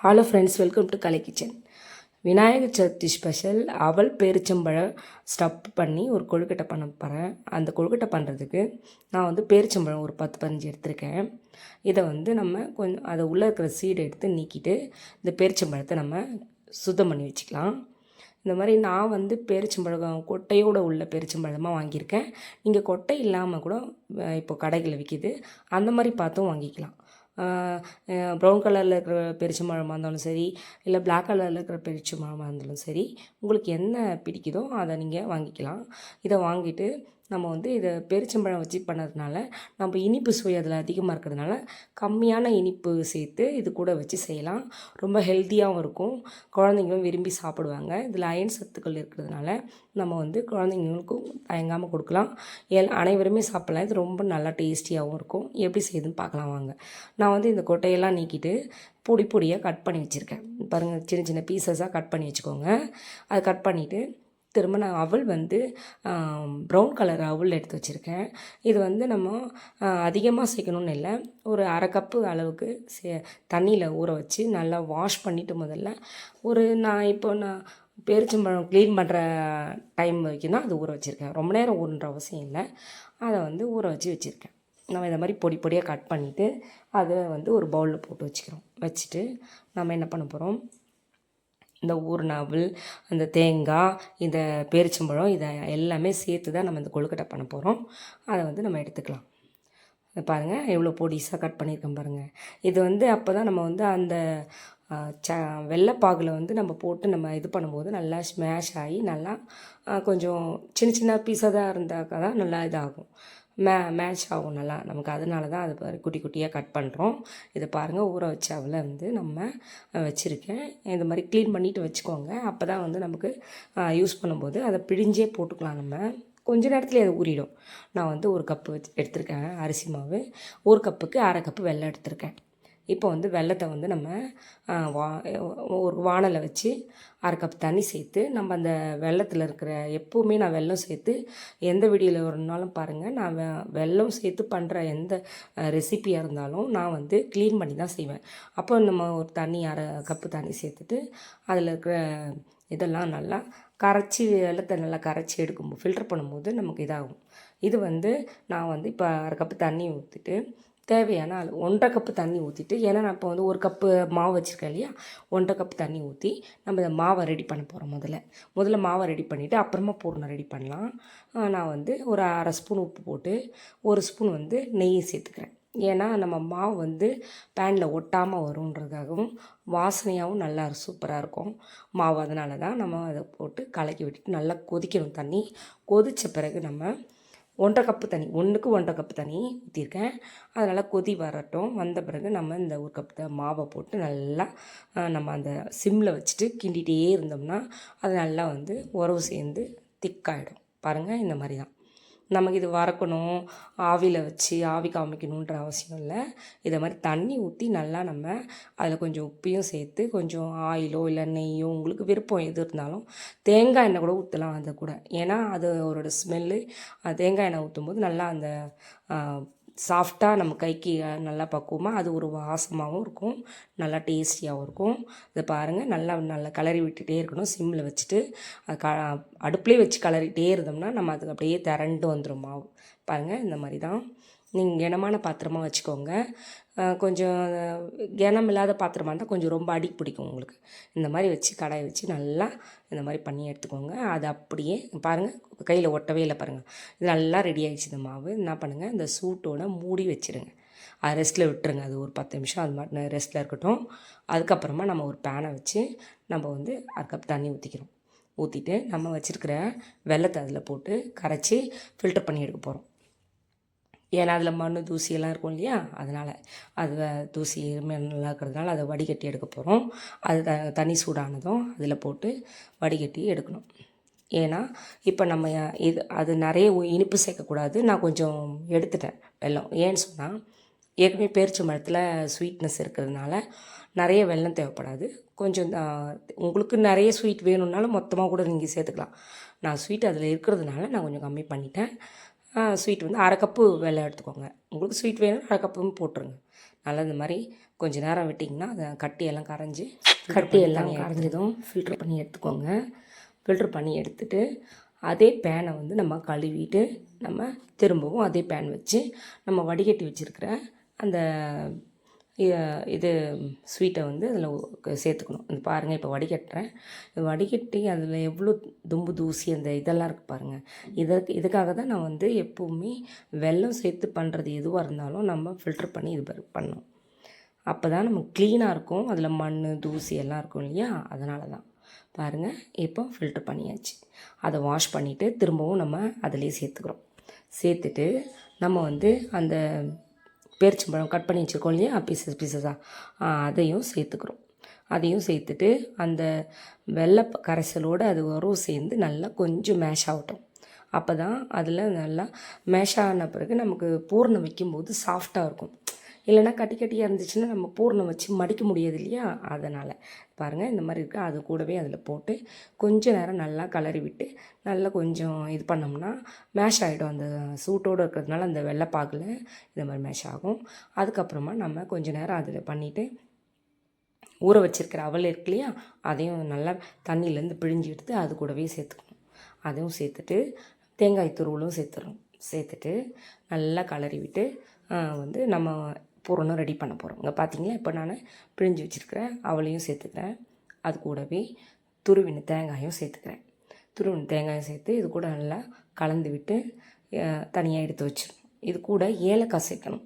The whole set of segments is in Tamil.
Hello friends, welcome to Kalai kitchen. Vinayagar Chaturthi special அவல் பேரிச்சம்பழம் ஸ்டப் பண்ணி ஒரு கொழுக்கட்டை பண்ண போகிறேன். அந்த கொழுக்கட்டை பண்ணுறதுக்கு நான் வந்து பேரிச்சம்பழம் ஒரு 10-15 எடுத்திருக்கேன். இதை வந்து நம்ம கொஞ்சம் அதை உள்ளே இருக்கிற சீடை எடுத்து நீக்கிட்டு இந்த பேரிச்சம்பழத்தை நம்ம சுத்தம் பண்ணி வச்சுக்கலாம். இந்த மாதிரி நான் வந்து பேரிச்சம்பழம் கொட்டையோடு உள்ள பேரிச்சம்பழமாக வாங்கியிருக்கேன். நீங்கள் கொட்டை இல்லாமல் கூட இப்போ கடைகளில் விற்கிது, அந்த மாதிரி பார்த்தும் வாங்கிக்கலாம். ப்ரௌன் கலரில் இருக்கிற பெரிச்சம்பழமாக இருந்தாலும் சரி, இல்லை பிளாக் கலரில் இருக்கிற பெரிச்சம்பழமாக இருந்தாலும் சரி, உங்களுக்கு என்ன பிடிக்குதோ அதை நீங்கள் வாங்கிக்கலாம். இதை வாங்கிட்டு நம்ம வந்து இதை பேரிச்சம்பழம் வச்சு பண்ணதுனால நம்ம இனிப்பு சுவை அதில் அதிகமாக இருக்கிறதுனால கம்மியான இனிப்பு சேர்த்து இது கூட வச்சு செய்யலாம். ரொம்ப ஹெல்த்தியாகவும் இருக்கும், குழந்தைங்களும் விரும்பி சாப்பிடுவாங்க. இதில் அயன் சத்துக்கள் இருக்கிறதுனால நம்ம வந்து குழந்தைங்களுக்கும் தயங்காமல் கொடுக்கலாம். அனைவருமே சாப்பிட்லாம். இது ரொம்ப நல்லா டேஸ்டியாகவும் இருக்கும். எப்படி செய்யுதுன்னு பார்க்கலாம் வாங்க. நான் வந்து இந்த கொட்டையெல்லாம் நீக்கிட்டு பொடி பொடியாக கட் பண்ணி வச்சுருக்கேன். பாருங்கள், சின்ன சின்ன பீசஸாக கட் பண்ணி வச்சுக்கோங்க. அதை கட் பண்ணிவிட்டு திரும்ப நான் அவல் வந்து ப்ரௌன் கலர் அவல் எடுத்து வச்சுருக்கேன். இது வந்து நம்ம அதிகமாக சேர்க்கணுன்னு இல்லை, ஒரு அரை கப்பு அளவுக்கு தண்ணியில் ஊற வச்சு நல்லா வாஷ் பண்ணிவிட்டு முதல்ல நான் பேரிச்சம்பழம் க்ளீன் பண்ணுற டைம் வரைக்கும் தான் அது ஊற வச்சுருக்கேன். ரொம்ப நேரம் ஊறுன்ற அவசியம் இல்லை. அதை வந்து ஊற வச்சுருக்கேன். நம்ம இந்த மாதிரி பொடி பொடியாக கட் பண்ணிவிட்டு அதை வந்து ஒரு பவுலில் போட்டு வச்சுட்டு நம்ம என்ன பண்ண போகிறோம், இந்த ஊறுன அவல், அந்த தேங்காய், இந்த பேரிச்சம்பழம், இதை எல்லாமே சேர்த்து தான் நம்ம இந்த கொழுக்கட்டை பண்ண போகிறோம். அதை வந்து நம்ம எடுத்துக்கலாம். பாருங்கள், எவ்வளோ பொடிசாக கட் பண்ணியிருக்கேன் பாருங்கள். இது வந்து அப்போ தான் நம்ம வந்து அந்த வெள்ளைப்பாகில் வந்து நம்ம போட்டு நம்ம இது பண்ணும்போது நல்லா ஸ்மேஷ் ஆகி நல்லா கொஞ்சம் சின்ன சின்ன பீஸாக தான் இருந்தாக்கா தான் நல்லா இதாகும், மேட்ச் ஆகும் நல்லா நமக்கு. அதனால தான் அது குட்டி குட்டியாக கட் பண்ணுறோம். இதை பாருங்கள், ஊற வச்ச அவலை வந்து நம்ம வச்சுருக்கேன். இந்த மாதிரி க்ளீன் பண்ணிவிட்டு வச்சுக்கோங்க. அப்போ தான் வந்து நமக்கு யூஸ் பண்ணும்போது அதை பிழிஞ்சே போட்டுக்கலாம். நம்ம கொஞ்ச நேரத்தில் அது ஊறிடும். நான் வந்து ஒரு கப்பு எடுத்திருக்கேன் அரிசி மாவு, ஒரு கப்புக்கு அரை கப்பு வெல்லம் எடுத்திருக்கேன். இப்போ வந்து வெல்லத்தை வந்து நம்ம ஒரு வானலை வச்சு அரை கப் தண்ணி சேர்த்து நம்ம அந்த வெல்லத்தில் இருக்கிற, எப்போவுமே நான் வெல்லம் சேர்த்து எந்த வீடியோவில் வரணுனாலும் பாருங்கள், நான் வெல்லம் சேர்த்து பண்ணுற எந்த ரெசிப்பியாக இருந்தாலும் நான் வந்து க்ளீன் பண்ணி தான் செய்வேன். அப்போ நம்ம ஒரு அரை கப்பு தண்ணி சேர்த்துட்டு அதில் இருக்கிற இதெல்லாம் நல்லா கரைச்சி, வெல்லத்தை நல்லா கரைச்சி எடுக்கும்போது ஃபில்டர் பண்ணும்போது நமக்கு இதாகும். இது வந்து நான் வந்து இப்போ அரை கப்பு தண்ணி ஊற்றிட்டு தேவையான 1.5 கப்பு தண்ணி ஊற்றிட்டு, ஏன்னா நான் இப்போ வந்து ஒரு கப்பு மாவு வச்சுருக்கேன் இல்லையா, 1.5 கப்பு தண்ணி ஊற்றி நம்ம இந்த மாவை ரெடி பண்ண போகிறோம். முதல்ல மாவை ரெடி பண்ணிவிட்டு அப்புறமா பூர்ணம் ரெடி பண்ணலாம். நான் வந்து ஒரு அரை ஸ்பூன் உப்பு போட்டு ஒரு ஸ்பூன் வந்து நெய் சேர்த்துக்கிறேன். ஏன்னா நம்ம மாவு வந்து பேனில் ஒட்டாமல் வருன்றதுக்காகவும் வாசனையாகவும் நல்லா சூப்பராக இருக்கும் மாவு. அதனால தான் நம்ம அதை போட்டு கலக்கி விட்டுட்டு நல்லா கொதிக்கணும். தண்ணி கொதித்த பிறகு நம்ம 1.5 கப்பு தண்ணி, 1க்கு 1.5 கப்பு தண்ணி ஊற்றிருக்கேன். அதனால் கொதி வரட்டும். வந்த பிறகு நம்ம இந்த ஒரு கப்பு மாவை போட்டு நல்லா நம்ம அந்த சிம்மில் வச்சுட்டு கிண்டிகிட்டே இருந்தோம்னா அது நல்லா வந்து உறவு சேர்ந்து திக்காயிடும். பாருங்கள், இந்த மாதிரி தான் நமக்கு இது வறக்கணும், ஆவியில் வச்சு ஆவி காமிக்கணுன்ற அவசியம் இல்லை. இதை மாதிரி தண்ணி ஊற்றி நல்லா நம்ம அதில் கொஞ்சம் உப்பையும் சேர்த்து கொஞ்சம் ஆயிலோ இல்லை நெய்யோ உங்களுக்கு விருப்பம் எது இருந்தாலும், தேங்காய் எண்ணெய் கூட ஊற்றலாம் அதை கூட. ஏன்னா அது அவரோட ஸ்மெல்லு தேங்காய் எண்ணெய் ஊற்றும்போது நல்லா அந்த சாஃப்டாக நம்ம கைக்கு நல்லா பக்குவமாக அது ஒரு வாசமாகவும் இருக்கும், நல்லா டேஸ்டியாகவும் இருக்கும். இதை பாருங்கள், நல்லா கிளறி விட்டுகிட்டே இருக்கணும் சிம்மில் வச்சுட்டு. அது அடுப்புலேயே வச்சு கிளறிட்டே இருந்தோம்னா நம்ம அதுக்கு அப்படியே திரண்டு வந்துடும் மாவு. பாருங்கள், இந்த மாதிரி தான். நீங்கள் கனமான பாத்திரமாக வச்சுக்கோங்க. கொஞ்சம் கனம் இல்லாத பாத்திரமாக இருந்தால் கொஞ்சம் ரொம்ப அடி பிடிக்கும் உங்களுக்கு. இந்த மாதிரி வச்சு கடாயை வச்சு நல்லா இந்த மாதிரி பண்ணி எடுத்துக்கோங்க. அது அப்படியே பாருங்கள், கையில் ஒட்டவே இல்லை பாருங்கள். இது நல்லா ரெடி ஆகிடுச்சு. இந்த மாவு என்ன பண்ணுங்கள், இந்த சூட்டோட மூடி வச்சுருங்க. அது ரெஸ்ட்டில் விட்டுருங்க. அது ஒரு 10 நிமிஷம் அது மாதிரி ரெஸ்ட்டில் இருக்கட்டும். அதுக்கப்புறமா நம்ம ஒரு பேனை வச்சு நம்ம வந்து அரை கப் தண்ணி ஊற்றிட்டு நம்ம வச்சுருக்கிற வெல்லத்தை அதில் போட்டு கரைச்சி ஃபில்டர் பண்ணி எடுக்க போகிறோம். ஏன்னா அதில் மண் தூசியெல்லாம் இருக்கும் இல்லையா, அதனால் அது தூசி நல்லா இருக்கிறதுனால அதை வடிகட்டி எடுக்க போகிறோம். அது தண்ணி சூடானதும் அதில் போட்டு வடிகட்டி எடுக்கணும். ஏன்னா இப்போ நம்ம அது நிறைய இனிப்பு சேர்க்கக்கூடாது. நான் கொஞ்சம் எடுத்துட்டேன் வெல்லம். ஏன்னு சொன்னால் ஏற்கனவே பேரிச்சம்பழத்தில் ஸ்வீட்னஸ் இருக்கிறதுனால நிறைய வெல்லம் தேவைப்படாது. கொஞ்சம் உங்களுக்கு நிறைய ஸ்வீட் வேணும்னாலும் மொத்தமாக கூட நீங்கள் சேர்த்துக்கலாம். நான் ஸ்வீட் அதில் இருக்கிறதுனால நான் கொஞ்சம் கம்மி பண்ணிட்டேன். ஸ்வீட் வந்து அரை கப்பு வெல்லம் எடுத்துக்கோங்க. உங்களுக்கு ஸ்வீட் வேணும் அரை கப்புன்னு போட்டுருங்க. நல்லா இந்த மாதிரி கொஞ்ச நேரம் விட்டிங்கன்னா அதை கட்டியெல்லாம் கரைஞ்சதும் ஃபில்ட்ரு பண்ணி எடுத்துக்கோங்க. ஃபில்ட்ரு பண்ணி எடுத்துகிட்டு அதே பேனை வந்து நம்ம கழுவிட்டு நம்ம திரும்பவும் அதே பேன் வச்சு நம்ம வடிகட்டி வச்சுருக்கிற அந்த இது ஸ்வீட்டை வந்து அதில் சேர்த்துக்கணும். இது பாருங்கள், இப்போ வடிகட்டுறேன். வடிகட்டி அதில் எவ்வளோ தும்பு தூசி அந்த இதெல்லாம் இருக்குது பாருங்கள். இதுக்காக தான் நான் வந்து எப்போவுமே வெல்லம் சேர்த்து பண்ணுறது எதுவாக இருந்தாலும் நம்ம ஃபில்ட்ரு பண்ணி இது பண்ணணும். அப்போ தான் நம்ம க்ளீனாக இருக்கும். அதில் மண் தூசி எல்லாம் இருக்கும் இல்லையா, அதனால தான். பாருங்கள், இப்போ ஃபில்ட்ரு பண்ணியாச்சு. அதை வாஷ் பண்ணிவிட்டு திரும்பவும் நம்ம அதிலே சேர்த்துக்கிறோம். சேர்த்துட்டு நம்ம வந்து அந்த பேரிச்சம்பழம் கட் பண்ணி வச்சுருக்கோம் இல்லையா, பீசஸாக அதையும் சேர்த்துக்கிறோம். அதையும் சேர்த்துட்டு அந்த வெள்ளை கரைசலோடு அது வரும் சேர்ந்து நல்லா கொஞ்சம் மேஷ் ஆகட்டும். அப்போ தான் அதில் நல்லா மேஷ் ஆன பிறகு நமக்கு பூரணம் வைக்கும்போது சாஃப்டாக இருக்கும். இல்லைனா கட்டியாக இருந்துச்சுன்னா நம்ம பூரணம் வச்சு மடிக்க முடியாது இல்லையா, அதனால் பாருங்கள் இந்த மாதிரி இருக்குது. அது கூடவே அதில் போட்டு கொஞ்சம் நேரம் நல்லா கலரி விட்டு நல்லா கொஞ்சம் இது பண்ணோம்னா மேஷ் ஆகிடும். அந்த சூட்டோடு இருக்கிறதுனால அந்த வெள்ளைப்பாகில் இந்த மாதிரி மேஷ் ஆகும். அதுக்கப்புறமா நம்ம கொஞ்சம் நேரம் அதில் பண்ணிவிட்டு ஊற வச்சுருக்கிற அவல் இருக்கு இல்லையா, அதையும் நல்லா தண்ணியிலேருந்து பிழிஞ்சு எடுத்து அது கூடவே சேர்த்துக்கணும். அதையும் சேர்த்துட்டு தேங்காய் துருவலும் சேர்த்துட்டு நல்லா கலரி விட்டு வந்து நம்ம பூரணம் ரெடி பண்ண போகிறோம். இங்கே பார்த்தீங்களா, இப்போ நான் பிழிஞ்சு வச்சுருக்கிறேன் அவளையும் சேர்த்துக்கிறேன். அது கூடவே துருவின தேங்காயும் சேர்த்துக்கிறேன். துருவின தேங்காயும் சேர்த்து இது கூட நல்லா கலந்து விட்டு தனியாக எடுத்து வச்சிடணும். இது கூட ஏலக்காய் சேர்க்கணும்.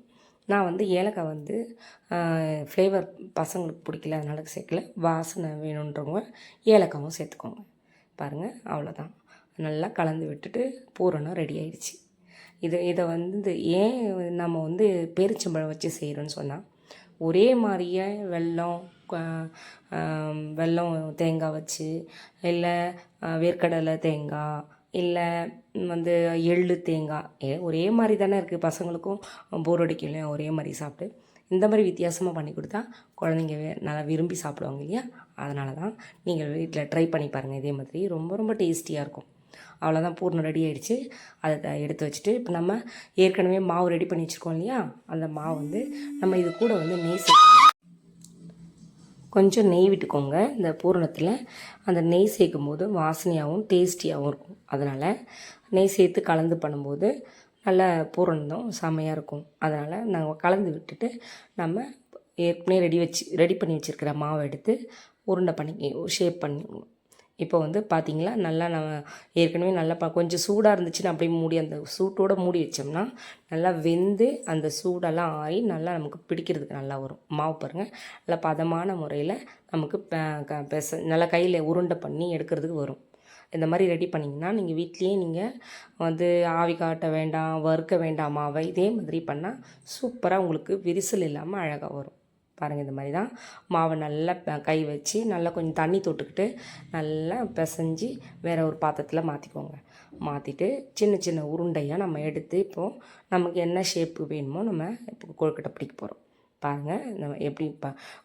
நான் வந்து ஏலக்காய் வந்து ஃப்ளேவர் பசங்களுக்கு பிடிக்கல, அதனால சேர்க்கல. வாசனை வேணுன்றவங்க ஏலக்காவும் சேர்த்துக்கோங்க. பாருங்கள், அவ்வளோதான். நல்லா கலந்து விட்டுட்டு பூரணம் ரெடி ஆயிடுச்சு. இதை வந்து ஏன் நம்ம வந்து பேரிச்சம்பழம் வச்சு செய்கிறோன்னு சொன்னால், ஒரே மாதிரியே வெல்லம் தேங்காய் வச்சு, இல்லை வேர்க்கடலை தேங்காய், இல்லை வந்து எள்ளு தேங்காய், ஒரே மாதிரி தானே இருக்குது. பசங்களுக்கும் போர் அடிக்கும் இல்லையா ஒரே மாதிரி சாப்பிட்டு. இந்த மாதிரி வித்தியாசமாக பண்ணி கொடுத்தா குழந்தைங்க நல்லா விரும்பி சாப்பிடுவாங்க இல்லையா, அதனால தான் நீங்கள் வீட்டில் ட்ரை பண்ணி பாருங்கள். இதே மாதிரி ரொம்ப ரொம்ப டேஸ்டியாக இருக்கும். அவ்வளோதான், பூர்ணம் ரெடி ஆகிடுச்சு. அதை எடுத்து வச்சுட்டு இப்போ நம்ம ஏற்கனவே மாவு ரெடி பண்ணி வச்சுருக்கோம் இல்லையா, அந்த மாவு வந்து நம்ம இது கூட வந்து நெய் சேர்க்கணும். கொஞ்சம் நெய் விட்டுக்கோங்க. இந்த பூரணத்தில் அந்த நெய் சேர்க்கும் போது வாசனையாகவும் டேஸ்டியாகவும் இருக்கும். அதனால் நெய் சேர்த்து கலந்து பண்ணும்போது நல்ல பூரணம் செம்மையாக இருக்கும். அதனால் நாங்கள் கலந்து விட்டுட்டு நம்ம ஏற்கனவே ரெடி பண்ணி வச்சுருக்கிற மாவை எடுத்து உருண்டை பண்ணி ஷேப் பண்ணி இப்போ வந்து பார்த்திங்களா, நல்லா நம்ம ஏற்கனவே நல்லா கொஞ்சம் சூடாக இருந்துச்சுன்னா அப்படியே மூடி அந்த சூட்டோடு மூடி வச்சோம்னா நல்லா வெந்து அந்த சூடெல்லாம் ஆறி நல்லா நமக்கு பிடிக்கிறதுக்கு நல்லா வரும். மாவு பாருங்கள், நல்லா பதமான முறையில் நமக்கு நல்லா கையில் உருண்டை பண்ணி எடுக்கிறதுக்கு வரும். இந்த மாதிரி ரெடி பண்ணிங்கன்னா நீங்கள் வீட்லேயே நீங்கள் வந்து ஆவி காட்ட வேண்டாம், வறுக்க வேண்டாம் மாவை. இதே மாதிரி பண்ணால் சூப்பராக உங்களுக்கு விரிசல் இல்லாமல் அழகாக வரும். பாருங்கள், இந்த மாதிரி தான் மாவை நல்லா கை வச்சு நல்லா கொஞ்சம் தண்ணி தொட்டுக்கிட்டு நல்லா பிசைஞ்சு வேறு ஒரு பாத்திரத்தில் மாற்றிக்கோங்க. மாற்றிட்டு சின்ன சின்ன உருண்டையாக நம்ம எடுத்து இப்போது நமக்கு என்ன ஷேப்பு வேணுமோ நம்ம இப்போ கொழுக்கட்டை பிடிக்க போகிறோம். பாருங்கள், நம்ம எப்படி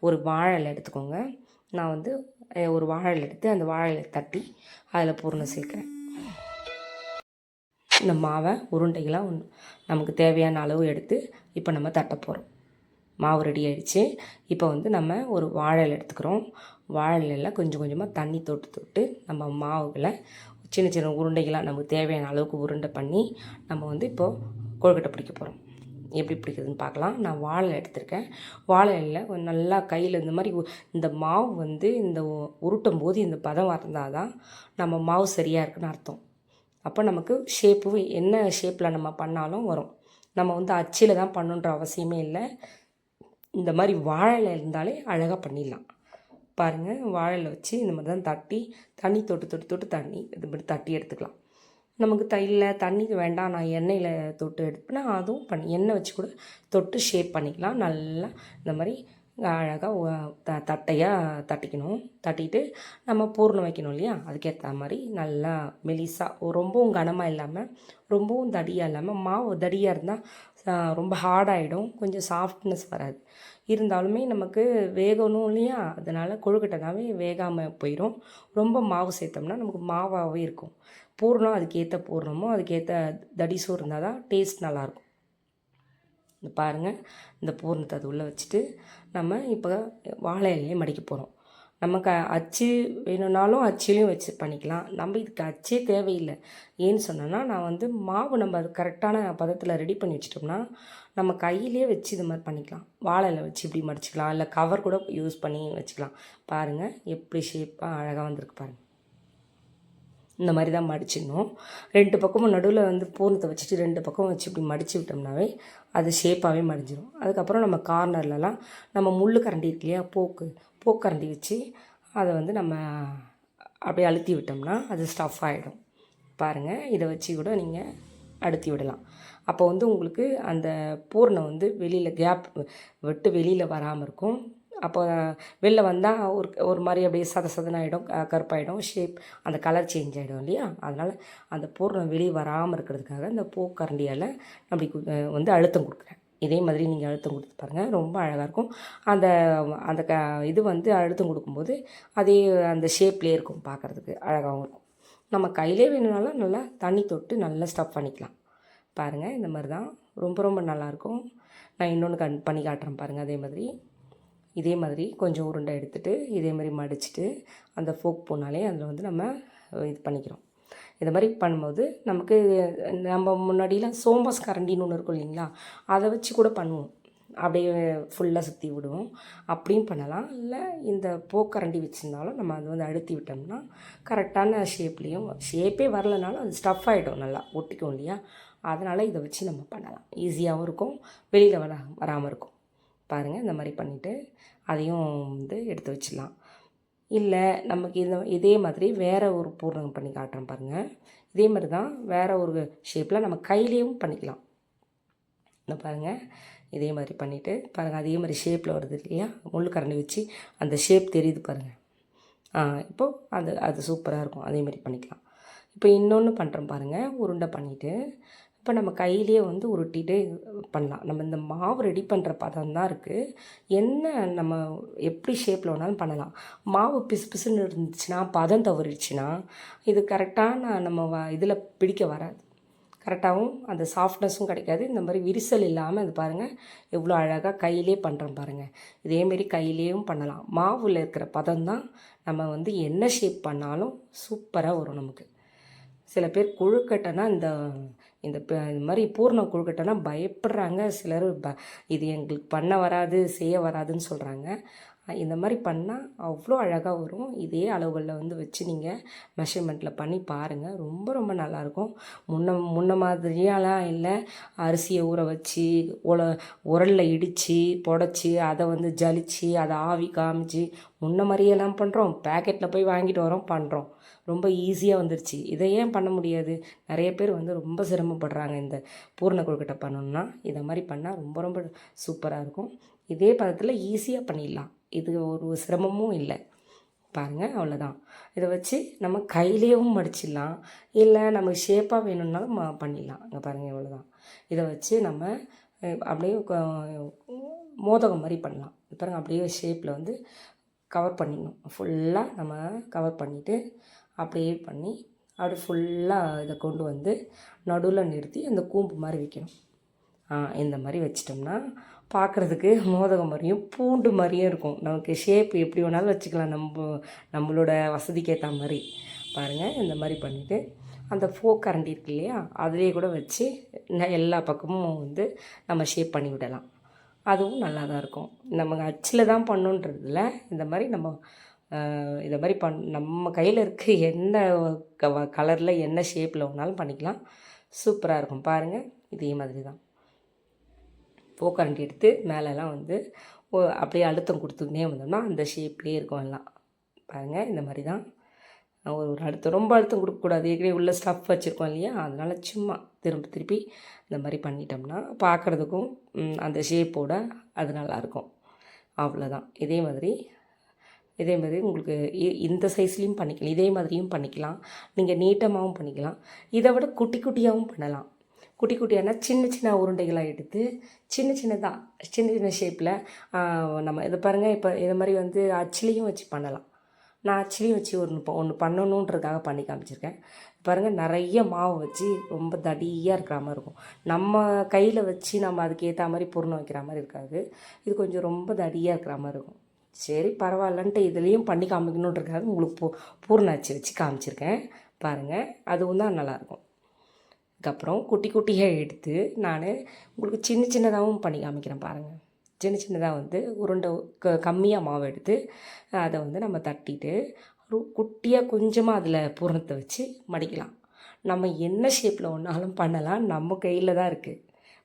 ஒரு வாழை இலை எடுத்துக்கோங்க. நான் வந்து ஒரு வாழை இலை எடுத்து அந்த வாழை இலை தட்டி அதில் பூரணம் சேர்க்குறேன். இந்த மாவை உருண்டைகளாக நமக்கு தேவையான அளவு எடுத்து இப்போ நம்ம தட்ட போகிறோம். மாவு ரெடி ஆகிடுச்சு. இப்போ வந்து நம்ம ஒரு வாழை இலை எடுத்துக்கிறோம். வாழை இலையில் கொஞ்சம் கொஞ்சமாக தண்ணி தொட்டு நம்ம மாவுகளை சின்ன சின்ன உருண்டைகளாக நமக்கு தேவையான அளவுக்கு உருண்டை பண்ணி நம்ம வந்து இப்போது கொழுக்கட்டை பிடிக்க போகிறோம். எப்படி பிடிக்கிறதுன்னு பார்க்கலாம். நான் வாழை எடுத்திருக்கேன். வாழை இலையில் கொஞ்சம் நல்லா கையில் இந்த மாதிரி இந்த மாவு வந்து இந்த உருட்டும் போது இந்த பதம் இருந்தால் தான் நம்ம மாவு சரியாக இருக்குன்னு அர்த்தம். அப்போ நமக்கு ஷேப்பு என்ன ஷேப்பில் நம்ம பண்ணாலும் வரும். நம்ம வந்து அச்சில் தான் பண்ணுன்ற அவசியமே இல்லை. இந்த மாதிரி வாழை இருந்தாலே அழகாக பண்ணிடலாம். பாருங்கள், வாழையில் வச்சு இந்த மாதிரி தான் தட்டி தண்ணி தொட்டு தண்ணி இது மாதிரி தட்டி எடுத்துக்கலாம். நமக்கு தண்ணி வேண்டாம், நான் எண்ணெயில் தொட்டு எடுப்பேன்னா அதுவும் எண்ணெய் வச்சு கூட தொட்டு ஷேப் பண்ணிக்கலாம். நல்லா இந்த மாதிரி அழகாக தட்டையாக தட்டிக்கணும். தட்டிட்டு நம்ம பூரணம் வைக்கணும் இல்லையா, அதுக்கேற்ற மாதிரி நல்லா மெலிசாக, ரொம்பவும் கனமாக இல்லாமல் ரொம்பவும் தடியாக இல்லாமல். மாவு தடியாக இருந்தால் ரொம்ப ஹார்டாகிடும், கொஞ்சம் சாஃப்ட்னஸ் வராது. இருந்தாலுமே நமக்கு வேகணும் இல்லையா, அதனால் கொழுக்கட்டைனாவே வேகாமல் போயிடும். ரொம்ப மாவு சேர்த்தோம்னா நமக்கு மாவாகவே இருக்கும். பூரணம் அதுக்கேற்ற பூரணமோ அதுக்கேற்ற தடிசோ இருந்தால் தான் டேஸ்ட் நல்லாயிருக்கும். இந்த பாருங்கள், இந்த பூரணத்தை அது உள்ளே வச்சுட்டு நம்ம இப்போ வாழை இலையை மடிக்க போகிறோம். நமக்கு அச்சு வேணும்னாலும் அச்சிலையும் வச்சு பண்ணிக்கலாம். நம்ம இதுக்கு அச்சே தேவையில்லை. ஏன்னு சொன்னோன்னா, நான் வந்து மாவு நம்ம அது கரெக்டான பதத்தில் ரெடி பண்ணி வச்சிட்டோம்னா நம்ம கையிலே வச்சு இது மாதிரி பண்ணிக்கலாம். வாழை இலை வச்சு இப்படி மடிச்சிக்கலாம், இல்லை கவர் கூட யூஸ் பண்ணி வச்சுக்கலாம். பாருங்கள் எப்படி ஷேப்பாக அழகாக வந்திருக்கு பாருங்கள். இந்த மாதிரி தான் மடிச்சிடணும். 2 பக்கமும் நடுவில் வந்து பூரணத்தை வச்சுட்டு 2 பக்கம் வச்சு இப்படி மடித்து விட்டோம்னாவே அது ஷேப்பாகவே மடிஞ்சிடும். அதுக்கப்புறம் நம்ம கார்னர்லலாம் நம்ம முள் கரண்டி இருக்கு இல்லையா, போக்கரண்டி வச்சு அதை வந்து நம்ம அப்படியே அழுத்தி விட்டோம்னா அது ஸ்டஃப் ஆகிடும். பாருங்கள், இதை வச்சு கூட நீங்கள் அழுத்தி விடலாம். அப்போ வந்து உங்களுக்கு அந்த பூரணம் வந்து வெளியில் கேப் விட்டு வெளியில் வராமல் இருக்கும். அப்போ வெளில வந்தால் ஒரு மாதிரி அப்படியே சதனாகிடும், கருப்பாயிடும், ஷேப் அந்த கலர் சேஞ்ச் ஆகிடும் இல்லையா. அதனால் அந்த பூரணம் வெளியே வராமல் இருக்கிறதுக்காக இந்த பூக்கரண்டியால் அப்படி வந்து அழுத்தம் கொடுக்குறேன். இதே மாதிரி நீங்கள் அழுத்தம் கொடுத்து பாருங்கள், ரொம்ப அழகாக இருக்கும். அந்த அந்த இது வந்து அழுத்தம் கொடுக்கும்போது அதே அந்த ஷேப்லேயே இருக்கும், பார்க்குறதுக்கு அழகாகவும் இருக்கும். நம்ம கையிலே வேணும்னாலும் நல்லா தண்ணி தொட்டு நல்லா ஸ்டஃப் பண்ணிக்கலாம். பாருங்கள், இந்த மாதிரி தான் ரொம்ப ரொம்ப நல்லாயிருக்கும். நான் இன்னொன்று பண்ணி காட்டுறேன் பாருங்கள். இதே மாதிரி கொஞ்சம் உருண்டை எடுத்துகிட்டு இதே மாதிரி மடிச்சுட்டு அந்த ஃபோக் போனாலே அதில் வந்து நம்ம இது பண்ணிக்கிறோம். இந்த மாதிரி பண்ணும்போது நமக்கு நம்ம முன்னாடியெலாம் சோம்பஸ் கரண்டின்னு ஒன்று இருக்கும் இல்லைங்களா, அதை வச்சு கூட பண்ணுவோம். அப்படியே ஃபுல்லாக சுற்றி விடுவோம், அப்படியும் பண்ணலாம். இல்லை இந்த போக்கரண்டி வச்சுருந்தாலும் நம்ம அது வந்து அழுத்தி விட்டோம்னா கரெக்டான ஷேப்பே வரலைனாலும் அது ஸ்டஃப் ஆகிடும், நல்லா ஒட்டிக்கும் இல்லையா. அதனால் இதை வச்சு நம்ம பண்ணலாம். ஈஸியாகவும் இருக்கும், வெளியில் வராமல் இருக்கும். பாருங்கள், இந்த மாதிரி பண்ணிவிட்டு அதையும் வந்து எடுத்து வச்சிடலாம். இல்லை நமக்கு இதே மாதிரி வேறு ஒரு பூரணம் பண்ணி காட்டுறேன் பாருங்கள். இதே மாதிரி தான் வேறு ஒரு ஷேப்பில் நம்ம கையிலேயும் பண்ணிக்கலாம். இந்த பாருங்கள், இதே மாதிரி பண்ணிவிட்டு பாருங்கள், அதே மாதிரி ஷேப்பில் வருது இல்லையா, முள் கரண்டி வச்சு அந்த ஷேப் தெரியுது பாருங்கள். இப்போது அது சூப்பராக இருக்கும். அதே மாதிரி பண்ணிக்கலாம். இப்போ இன்னொன்று பண்ணுறோம் பாருங்கள், உருண்டை பண்ணிவிட்டு இப்போ நம்ம கையிலேயே வந்து உருட்டிகிட்டே பண்ணலாம். நம்ம இந்த மாவு ரெடி பண்ணுற பதம் தான் இருக்குது. என்ன நம்ம எப்படி ஷேப்பில் வேணாலும் பண்ணலாம். மாவு பிசுன்னு இருந்துச்சுன்னா, பதம் தவறிடுச்சுன்னா இது கரெக்டான நம்ம இதில் பிடிக்க வராது, கரெக்டாகவும் அந்த சாஃப்ட்னஸும் கிடைக்காது. இந்த மாதிரி விரிசல் இல்லாமல் இது பாருங்கள் எவ்வளோ அழகாக கையிலே பண்ணுறோம் பாருங்கள். இதேமாரி கையிலேயும் பண்ணலாம். மாவில் இருக்கிற பதம் தான் நம்ம வந்து என்ன ஷேப் பண்ணாலும் சூப்பராக வரும் நமக்கு. சில பேர் கொழுக்கட்டைனா இந்த மாதிரி பூர்ண கொழுக்கட்டைனா பயப்படுறாங்க. சிலர் இது எங்களுக்கு பண்ண வராது, செய்ய வராதுன்னு சொல்கிறாங்க. இந்த மாதிரி பண்ணால் அவ்வளோ அழகாக வரும். இதே அளவுகளில் வந்து வச்சு நீங்கள் மெஷர்மெண்ட்டில் பண்ணி பாருங்கள், ரொம்ப ரொம்ப நல்லாயிருக்கும். முன்ன மாதிரியாலாம் இல்லை, அரிசியை ஊற வச்சு உரலில் இடித்து புடச்சி அதை வந்து ஜலித்து அதை ஆவி காமிச்சு முன்ன மாதிரியெல்லாம் பண்ணுறோம். பேக்கெட்டில் போய் வாங்கிட்டு வரோம், பண்ணுறோம். ரொம்ப ஈஸியாக வந்துருச்சு. இதை ஏன் பண்ண முடியாது? நிறைய பேர் வந்து ரொம்ப சிரமப்படுறாங்க இந்த பூரண கொழுக்கட்டை பண்ணணுன்னா. இதை மாதிரி பண்ணால் ரொம்ப ரொம்ப சூப்பராக இருக்கும். இதே பதத்தில் ஈஸியாக பண்ணிடலாம், இது ஒரு சிரமமும் இல்லை. பாருங்கள், அவ்வளோதான். இதை வச்சு நம்ம கையிலேயும் மடிச்சிடலாம், இல்லை நம்ம ஷேப்பாக வேணும்னாலும் பண்ணிடலாம். இங்கே பாருங்கள், இவ்வளோதான். இதை வச்சு நம்ம அப்படியே மோதகம் மாதிரி பண்ணலாம். பாருங்கள், அப்படியே ஷேப்பில் வந்து கவர் பண்ணிடணும். ஃபுல்லாக நம்ம கவர் பண்ணிவிட்டு அப்படியே பண்ணி அப்படியே ஃபுல்லாக இதை கொண்டு வந்து நடுவில் நிறுத்தி அந்த கூம்பு மாதிரி வைக்கணும். இந்த மாதிரி வச்சிட்டோம்னா பார்க்குறதுக்கு மோதகம் மாதிரியும் பூண்டு மாதிரியும் இருக்கும். நமக்கு ஷேப் எப்படி வேணாலும் வச்சுக்கலாம், நம்மளோட வசதிக்கு ஏற்ற மாதிரி. பாருங்கள், இந்த மாதிரி பண்ணிவிட்டு அந்த ஃபோக் கரண்டி இருக்கு இல்லையா, அதிலே கூட வச்சு எல்லா பக்கமும் வந்து நம்ம ஷேப் பண்ணி விடலாம். அதுவும் நல்லா தான் இருக்கும். நம்ம அச்சில் தான் பண்ணுன்றதில்ல, இந்த மாதிரி நம்ம இதை மாதிரி நம்ம கையில் இருக்க என்ன கலரில் என்ன ஷேப்பில் வேணாலும் பண்ணிக்கலாம். சூப்பராக இருக்கும். பாருங்கள், இதே மாதிரி தான் போக்கரண்டி எடுத்து மேலெலாம் வந்து அப்படியே அழுத்தம் கொடுத்துக்கினே வந்தோம்னா அந்த ஷேப்லேயே இருக்கும் எல்லாம். பாருங்கள், இந்த மாதிரி தான். ஒரு அழுத்தம், ரொம்ப அழுத்தம் கொடுக்கக்கூடாது, ஏற்கனவே உள்ள ஸ்டஃப் வச்சுருக்கோம் இல்லையா, அதனால் சும்மா திருப்பி இந்த மாதிரி பண்ணிட்டோம்னா பார்க்குறதுக்கும் அந்த ஷேப்போட அது நல்லாயிருக்கும். அவ்வளோதான். இதே மாதிரி உங்களுக்கு இந்த சைஸ்லேயும் பண்ணிக்கலாம், இதே மாதிரியும் பண்ணிக்கலாம். நீங்கள் நீட்டமாகவும் பண்ணிக்கலாம், இதை விட குட்டி குட்டியாகவும் பண்ணலாம். குட்டி குட்டியானா சின்ன உருண்டைகளாக எடுத்து சின்ன ஷேப்பில் நம்ம இதை பாருங்கள். இப்போ இதை மாதிரி வந்து அச்சிலையும் வச்சு பண்ணலாம். நான் ஆக்சுவலி வச்சு ஒன்று பண்ணணுன்றதுக்காக பண்ணி காமிச்சிருக்கேன். பாருங்கள், நிறைய மாவு வச்சு ரொம்ப தடியாக இருக்கிற மாதிரி இருக்கும். நம்ம கையில் வச்சு நம்ம அதுக்கு ஏற்ற மாதிரி பூர்ணம் வைக்கிற மாதிரி இருக்காது. இது கொஞ்சம் ரொம்ப தடியாக இருக்கிற மாதிரி இருக்கும். சரி பரவாயில்லன்ட்டு இதுலேயும் பண்ணி காமிக்கணுன்றதுக்காக உங்களுக்கு பூர்ணாச்சி வச்சு காமிச்சிருக்கேன். பாருங்கள், அதுவும் தான் நல்லாயிருக்கும். அதுக்கப்புறம் குட்டி குட்டியாக எடுத்து நான் உங்களுக்கு சின்ன சின்னதாகவும் பண்ணி காமிக்கிறேன். பாருங்கள், சின்ன சின்னதாக வந்து உருண்டை கம்மியாக மாவு எடுத்து அதை வந்து நம்ம தட்டிட்டு குட்டியாக கொஞ்சமாக அதில் பூரணத்தை வச்சு மடிக்கலாம். நம்ம என்ன ஷேப்பில் ஒன்றாலும் பண்ணலாம், நம்ம கையில் தான் இருக்குது.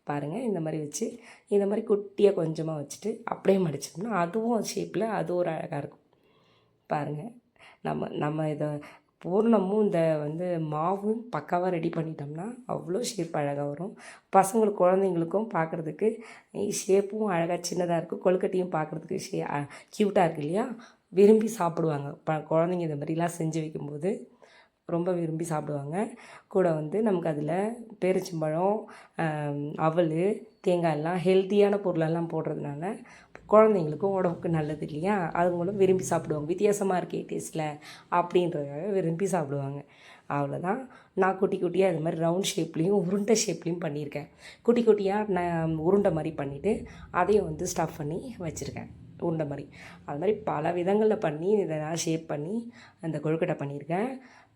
பாருங்கள், இந்த மாதிரி வச்சு இந்த மாதிரி குட்டியாக கொஞ்சமாக வச்சுட்டு அப்படியே மடித்தோம்னா அதுவும் ஷேப்பில் அது ஒரு அழகாக இருக்கும். பாருங்கள், நம்ம இதை பூர்ணமும் இந்த வந்து மாவும் பக்காவாக ரெடி பண்ணிட்டோம்னா அவ்வளோ ஷேப் அழகாக வரும். பசங்களுக்கு குழந்தைங்களுக்கும் பார்க்குறதுக்கு ஷேப்பும் அழகாக சின்னதாக இருக்கும், கொழுக்கட்டையும் பார்க்குறதுக்கு க்யூட்டாக இருக்குது இல்லையா? விரும்பி சாப்பிடுவாங்க. குழந்தைங்க இந்த மாதிரிலாம் செஞ்சு வைக்கும்போது ரொம்ப விரும்பி சாப்பிடுவாங்க. கூட வந்து நமக்கு அதில் பேரிச்சம்பழம், அவல், தேங்காய் எல்லாம் ஹெல்த்தியான பொருளெல்லாம் போடுறதுனால குழந்தைங்களுக்கும் உடம்புக்கு நல்லது இல்லையா? அதுங்களும் விரும்பி சாப்பிடுவாங்க. வித்தியாசமாக இருக்கே டேஸ்ட்டில் அப்படின்றதுக்காக விரும்பி சாப்பிடுவாங்க. அவ்வளோதான். நான் குட்டி குட்டியாக இது மாதிரி ரவுண்ட் ஷேப்லேயும் உருண்டை ஷேப்லேயும் பண்ணியிருக்கேன். குட்டி குட்டியாக நான் உருண்டை மாதிரி பண்ணிவிட்டு அதையும் வந்து ஸ்டஃப் பண்ணி வச்சுருக்கேன் உருண்டை மாதிரி. அது மாதிரி பல விதங்களில் பண்ணி இதை நான் ஷேப் பண்ணி அந்த கொழுக்கட்டை பண்ணியிருக்கேன்.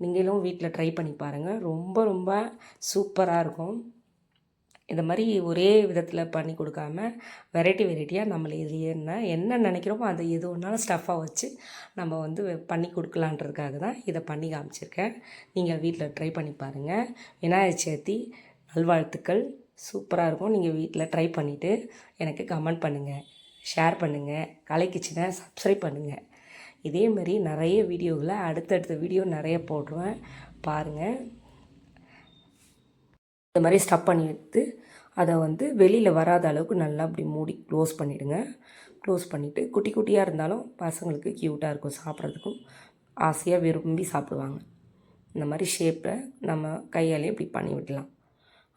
நீங்களும் வீட்டில் ட்ரை பண்ணி பாருங்கள். ரொம்ப ரொம்ப சூப்பராக இருக்கும். இந்த மாதிரி ஒரே விதத்தில் பண்ணி கொடுக்காம வெரைட்டியாக நம்மளை இது என்ன நினைக்கிறோமோ அதை எது ஒன்றாலும் ஸ்டஃப்பாக வச்சு நம்ம வந்து பண்ணி கொடுக்கலான்றதுக்காக தான் இதை பண்ணி காமிச்சிருக்கேன். நீங்கள் வீட்டில் ட்ரை பண்ணி பாருங்கள். விநாயகர் சதுர்த்தி நல்வாழ்த்துக்கள். சூப்பராக இருக்கும். நீங்கள் வீட்டில் ட்ரை பண்ணிவிட்டு எனக்கு கமெண்ட் பண்ணுங்கள், ஷேர் பண்ணுங்கள், கலை கிச்சனை சப்ஸ்கிரைப் பண்ணுங்கள். இதே மாதிரி நிறைய வீடியோவில் அடுத்தடுத்த வீடியோ நிறைய போடுவேன், பாருங்கள். இந்த மாதிரி ஸ்டப் பண்ணி எடுத்து அதை வந்து வெளியில் வராத அளவுக்கு நல்லா அப்படி மூடி க்ளோஸ் பண்ணிவிடுங்க. க்ளோஸ் பண்ணிவிட்டு குட்டி குட்டியாக இருந்தாலும் பசங்களுக்கு க்யூட்டாக இருக்கும், சாப்பிட்றதுக்கும் ஆசையாக விரும்பி சாப்பிடுவாங்க. இந்த மாதிரி ஷேப்பை நம்ம கையாலே இப்படி பண்ணி விடலாம்.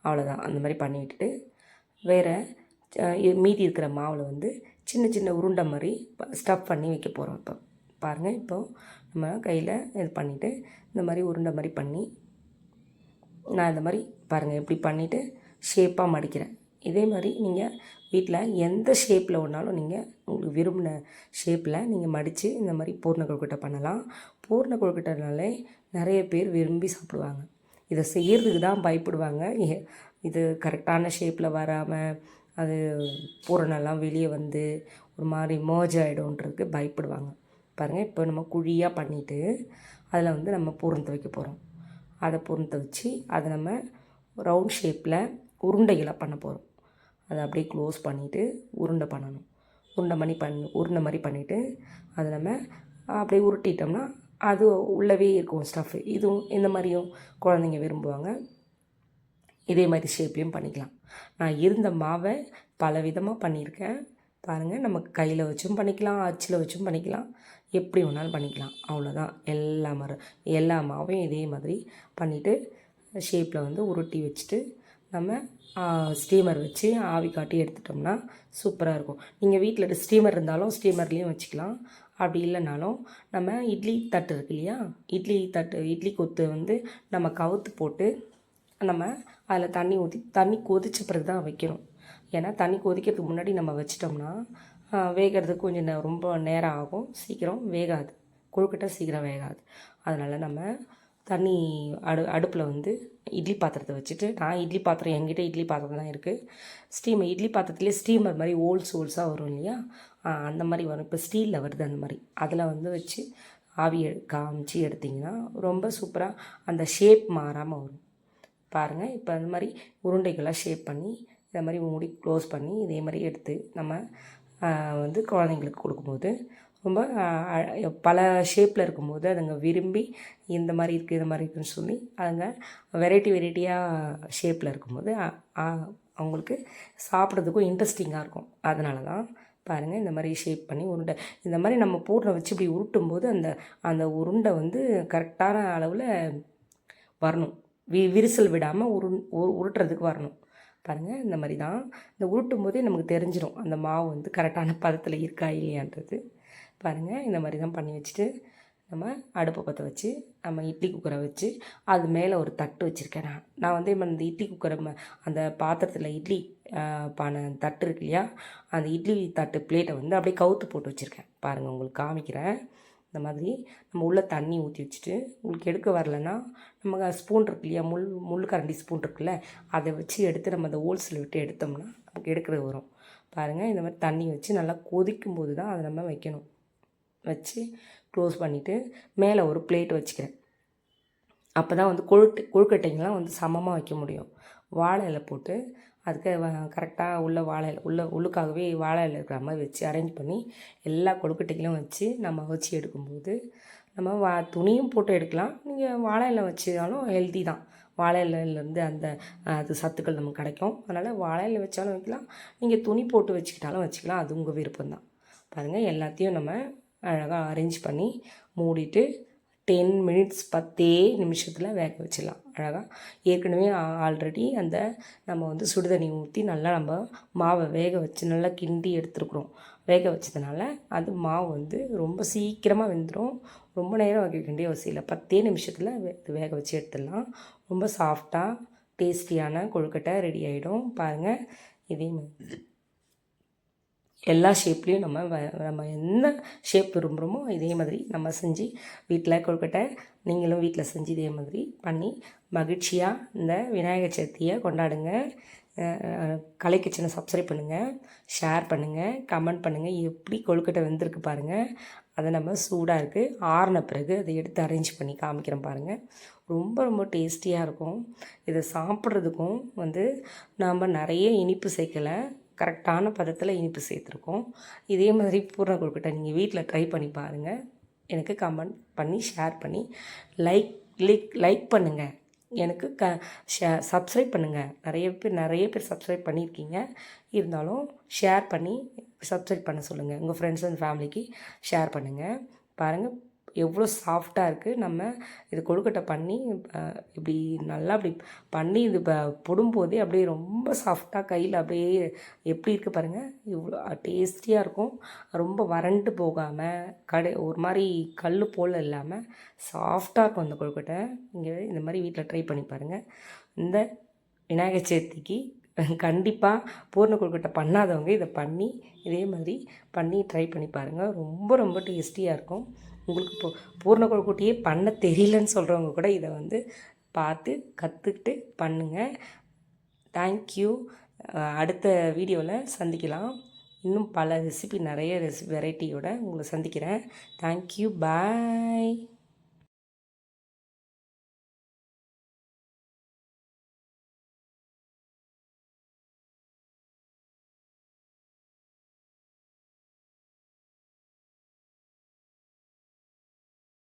அவ்வளோதான். அந்த மாதிரி பண்ணி விட்டுட்டு வேறு மீதி இருக்கிற மாவில் வந்து சின்ன சின்ன உருண்டை மாதிரி ஸ்டஃப் பண்ணி வைக்க போகிறோம். இப்போ பாருங்கள், இப்போது நம்ம கையில் இது பண்ணிவிட்டு இந்த மாதிரி உருண்டை மாதிரி பண்ணி நான் இந்த மாதிரி பாருங்கள் எப்படி பண்ணிவிட்டு ஷேப்பாக மடிக்கிறேன். இதே மாதிரி நீங்கள் வீட்டில் எந்த ஷேப்பில் ஒன்றாலும் நீங்கள் உங்களுக்கு விரும்பின ஷேப்பில் நீங்கள் மடித்து இந்த மாதிரி பூர்ண கொழுக்கட்டை பண்ணலாம். பூர்ண கொழுக்கட்டைனாலே நிறைய பேர் விரும்பி சாப்பிடுவாங்க. இதை செய்கிறதுக்கு தான் பயப்படுவாங்க. இது கரெக்டான ஷேப்பில் வராமல் அது பூரணெல்லாம் வெளியே வந்து ஒரு மாதிரி மர்ஜ் ஆகிடும்ன்றதுக்கு பயப்படுவாங்க. பாருங்கள், இப்போ நம்ம குழியாக பண்ணிவிட்டு அதில் வந்து நம்ம பூரணத்தை வைக்க போகிறோம். அதை பூரணத்தை வச்சு அதை நம்ம ரவுண்ட் ஷேப்பில் உருண்டைகளை பண்ண போகிறோம். அதை அப்படியே க்ளோஸ் பண்ணிவிட்டு உருண்டை பண்ணணும். உருண்டை மாதிரி பண்ணிவிட்டு அதை நம்ம அப்படியே உருட்டிட்டோம்னா அது உள்ளவே இருக்கும் ஸ்டஃப்பு. இதுவும் இந்த மாதிரியும் குழந்தைங்க விரும்புவாங்க. இதே மாதிரி ஷேப்லேயும் பண்ணிக்கலாம். நான் இருந்த மாவை பல விதமாக பண்ணியிருக்கேன். பாருங்கள், நம்ம கையில் வச்சும் பண்ணிக்கலாம், அச்சில் வச்சும் பண்ணிக்கலாம், எப்படி வேணாலும் பண்ணிக்கலாம். அவ்வளோதான். எல்லா மாவையும் இதே மாதிரி பண்ணிவிட்டு ஷேப்பில் வந்து உருட்டி வச்சுட்டு நம்ம ஸ்டீமர் வச்சு ஆவி காட்டி எடுத்துட்டோம்னா சூப்பராக இருக்கும். நீங்கள் வீட்டில் ஸ்டீமர் இருந்தாலும் ஸ்டீமர்லேயும் வச்சுக்கலாம். அப்படி இல்லைனாலும் நம்ம இட்லி தட்டு இருக்கு இல்லையா, இட்லி கொத்து வந்து நம்ம கவுத்து போட்டு நம்ம அதில் தண்ணி கொதிச்ச பிறகு தான் வைக்கணும். ஏன்னா தண்ணி கொதிக்கிறதுக்கு முன்னாடி நம்ம வச்சிட்டோம்னா வேகிறதுக்கு கொஞ்சம் ரொம்ப நேரம் ஆகும், சீக்கிரம் வேகாது, கொழுக்கட்டை சீக்கிரம் வேகாது. அதனால் நம்ம தண்ணி அடுப்பில் வந்து இட்லி பாத்திரத்தை வச்சுட்டு, நான் இட்லி பாத்திரம் என்கிட்ட இட்லி பாத்திரம் தான் இருக்குது. இட்லி பாத்திரத்துலேயே ஸ்டீமர் மாதிரி ஓல்ஸாக வரும் இல்லையா, அந்த மாதிரி வரும். இப்போ ஸ்டீலில் வருது அந்த மாதிரி. அதில் வந்து வச்சு ஆவி காமிச்சு எடுத்திங்கன்னா ரொம்ப சூப்பராக அந்த ஷேப் மாறாமல் வரும். பாருங்கள், இப்போ அந்த மாதிரி உருண்டைகளாக ஷேப் பண்ணி இதை மாதிரி மூடி க்ளோஸ் பண்ணி இதே மாதிரி எடுத்து நம்ம வந்து குழந்தைங்களுக்கு கொடுக்கும்போது ரொம்ப பல ஷேப்பில் இருக்கும்போது அதுங்க விரும்பி இந்த மாதிரி இருக்குது இந்த மாதிரி இருக்குதுன்னு சொல்லி அதுங்க வெரைட்டியாக ஷேப்பில் இருக்கும்போது அவங்களுக்கு சாப்பிட்றதுக்கும் இன்ட்ரெஸ்டிங்காக இருக்கும். அதனால தான் பாருங்கள், இந்த மாதிரி ஷேப் பண்ணி உருண்டை இந்த மாதிரி நம்ம பூர்ணம் வச்சு இப்படி உருட்டும்போது அந்த உருண்டை வந்து கரெக்டான அளவில் வரணும், விரிசல் விடாமல் உருட்டுறதுக்கு வரணும். பாருங்கள், இந்த மாதிரி தான் இந்த உருட்டும் போதே நமக்கு தெரிஞ்சிடும் அந்த மாவு வந்து கரெக்டான பதத்தில் இருக்கா இல்லையான்றது. பாருங்கள், இந்த மாதிரி தான் பண்ணி வச்சுட்டு நம்ம அடுப்பை பற்ற வச்சு நம்ம இட்லி குக்கரை வச்சு அது மேலே ஒரு தட்டு வச்சுருக்கேன். நான் வந்து இந்த இட்லி குக்கரை அந்த பாத்திரத்தில் இட்லி பானை தட்டு இருக்கு இல்லையா, அந்த இட்லி தட்டு பிளேட்டை வந்து அப்படியே கவுத்து போட்டு வச்சுருக்கேன். பாருங்கள், உங்களுக்கு காமிக்கிறேன். இந்த மாதிரி நம்ம உள்ளே தண்ணி ஊற்றி வச்சுட்டு, உங்களுக்கு எடுக்க வரலன்னா நம்ம ஸ்பூன் இருக்கு இல்லையா, முள் கரண்டி ஸ்பூன் இருக்குல்ல, அதை வச்சு எடுத்து நம்ம அந்த ஹோல்ஸில் விட்டு எடுத்தோம்னா நமக்கு எடுக்கிறது வரும். பாருங்கள், இந்த மாதிரி தண்ணி வச்சு நல்லா கொதிக்கும் போது தான் அதை நம்ம வைக்கணும். வச்சு க்ளோஸ் பண்ணிவிட்டு மேலே ஒரு பிளேட் வச்சுக்கிறேன். அப்போ தான் வந்து கொழுக்கட்டைங்கெலாம் வந்து சமமாக வைக்க முடியும். வாழை இலை போட்டு அதுக்கு கரெக்டாக உள்ள வாழை இலை உள்ளுக்காகவே வாழை இலை இருக்கிற மாதிரி வச்சு அரேஞ்ச் பண்ணி எல்லா கொழுக்கட்டைகளும் வச்சு நம்ம வச்சு எடுக்கும்போது நம்ம துணியும் போட்டு எடுக்கலாம். நீங்கள் வாழை இலை வச்சாலும் ஹெல்த்தி தான். வாழை இலையிலேருந்து அந்த அது சத்துக்கள் நமக்கு கிடைக்கும். அதனால் வாழை இலை வச்சாலும் வைக்கலாம், நீங்கள் துணி போட்டு வச்சுக்கிட்டாலும் வச்சுக்கலாம். அது உங்கள் விருப்பம்தான். பாருங்கள், எல்லாத்தையும் நம்ம அழகாக அரேஞ்ச் பண்ணி மூடிட்டு 10 மினிட்ஸ் 10 நிமிஷத்தில் வேக வச்சிடலாம். அழகாக ஏற்கனவே ஆல்ரெடி அந்த நம்ம வந்து சுடுதண்ணி ஊற்றி நல்லா நம்ம மாவை வேக வச்சு நல்லா கிண்டி எடுத்துருக்குறோம். வேக வச்சதுனால அது மாவு வந்து ரொம்ப சீக்கிரமாக வெந்துடும். ரொம்ப நேரம் வைக்க வேண்டிய அவசியம் இல்லை. 10 நிமிஷத்தில் வேக வச்சு எடுத்துடலாம். ரொம்ப சாஃப்டாக டேஸ்டியான கொழுக்கட்டை ரெடி ஆகிடும். பாருங்கள், இதே மாதிரி எல்லா ஷேப்லேயும் நம்ம என்ன ஷேப் விரும்புகிறோமோ இதே மாதிரி நம்ம செஞ்சு வீட்டில் கொழுக்கட்டை நீங்களும் வீட்டில் செஞ்சு இதே மாதிரி பண்ணி மகிழ்ச்சியாக இந்த விநாயகர் சதுர்த்தியை கொண்டாடுங்க. கலை கிச்சனை சப்ஸ்கிரைப் பண்ணுங்கள், ஷேர் பண்ணுங்கள், கமெண்ட் பண்ணுங்கள். எப்படி கொழுக்கட்டை வெந்திருக்கு பாருங்கள். அதை நம்ம சூடாக இருக்குது ஆறின பிறகு அதை எடுத்து அரேஞ்ச் பண்ணி காமிக்கிறேன் பாருங்கள். ரொம்ப ரொம்ப டேஸ்டியாக இருக்கும். இதை சாப்பிட்றதுக்கும் வந்து நாம் நிறைய இனிப்பு சேர்க்கலை, கரெக்டான பதத்தில் இனிப்பு சேர்த்துருக்கோம். இதே மாதிரி பூர்ண கொழுக்கட்டை நீங்கள் வீட்டில் ட்ரை பண்ணி பாருங்கள். எனக்கு கமெண்ட் பண்ணி ஷேர் பண்ணி லைக் பண்ணுங்கள். எனக்கு சப்ஸ்கிரைப் பண்ணுங்கள். நிறைய பேர் சப்ஸ்கிரைப் பண்ணியிருக்கீங்க. இருந்தாலும் ஷேர் பண்ணி சப்ஸ்கிரைப் பண்ண சொல்லுங்கள். உங்கள் ஃப்ரெண்ட்ஸ் அண்ட் ஃபேமிலிக்கு ஷேர் பண்ணுங்கள். பாருங்கள், எவ்வளோ சாஃப்டாக இருக்குது. நம்ம இது கொழுக்கட்டை பண்ணி இப்படி நல்லா அப்படி பண்ணி இது போடும்போதே அப்படியே ரொம்ப சாஃப்டாக கையில் அப்படியே எப்படி இருக்குது பாருங்கள். இவ்வளோ டேஸ்டியாக இருக்கும். ரொம்ப வறண்டு போகாமல் ஒரு மாதிரி கல் போல் இல்லாமல் சாஃப்டாக இருக்கும் அந்த கொழுக்கட்டை. நீங்கள் இந்த மாதிரி வீட்டில் ட்ரை பண்ணி பாருங்கள். இந்த விநாயகர் சதுர்த்திக்கு கண்டிப்பாக பூர்ண கொழுக்கட்டை பண்ணாதவங்க இதை பண்ணி இதே மாதிரி பண்ணி ட்ரை பண்ணி பாருங்கள். ரொம்ப ரொம்ப டேஸ்டியாக இருக்கும். உங்களுக்கு பூர்ண கொழுக்கட்டையே பண்ண தெரியலன்னு சொல்கிறவங்க கூட இதை வந்து பார்த்து கற்றுக்கிட்டு பண்ணுங்கள். தேங்க்யூ. அடுத்த வீடியோவில் சந்திக்கலாம். இன்னும் பல நிறைய ரெசிபி வெரைட்டியோட உங்களை சந்திக்கிறேன். தேங்க்யூ. பாய்.